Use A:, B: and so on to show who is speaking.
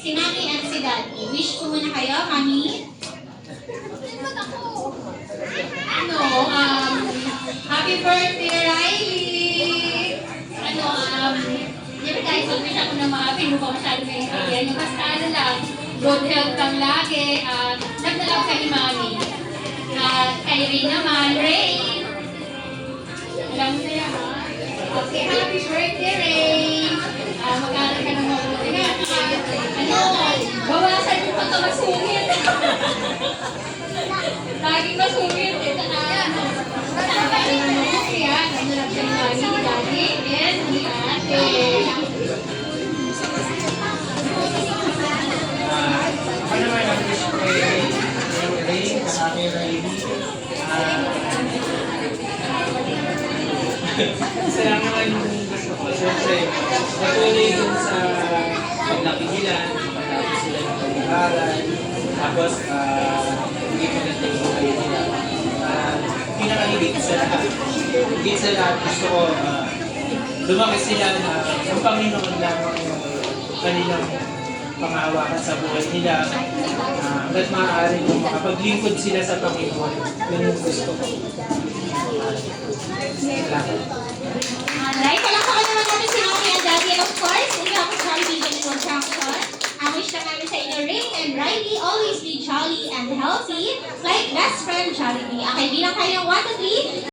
A: Si Mami at si Daddy. Wish ko muna kayo, Mami. Ano, happy birthday, Riley! Di ba guys, wish ako na mga mo pa masyado may kaya. Yung basta lang, good health kang lagi. Nagdalaw ka ni Mami. At kay Ray naman, Ray! Alam mo na yan, ha? Okay, happy birthday, Ray! Mag-aaral ka ng mabuti nga. Bawasan yung pagkamasungit. Laging masungit. Yan. Ano lang siya yung lagi ni Daddy and ni Ate.
B: Ano naman ang wish ko kay Ray, kasama yung Riley. Isa lang naman yung gusto ko. Siyempre, patuloy dun sa paglaki nila, matapos sila ng pag-aaral, tapos hindi maganda yung buhay nila. Pinakahigit sa lahat. Higit sa lahat, gusto ko lumaki sila na ang Panginoon lamang yung kanilang pangahawakan sa buhay nila. Hanggat maaari kung makapaglingkod sila sa Panginoon, yun yung gusto ko. Salamat.
A: Alright, palakpakan naman natin si Mami and Daddy. And of course, hindi ako sorry bigyan ng junction. Ang wish lang namin sa inyo, Ray and Riley, always be jolly and healthy, like best friend Jollibee. Okay, bilang kayo ng 1 to 3.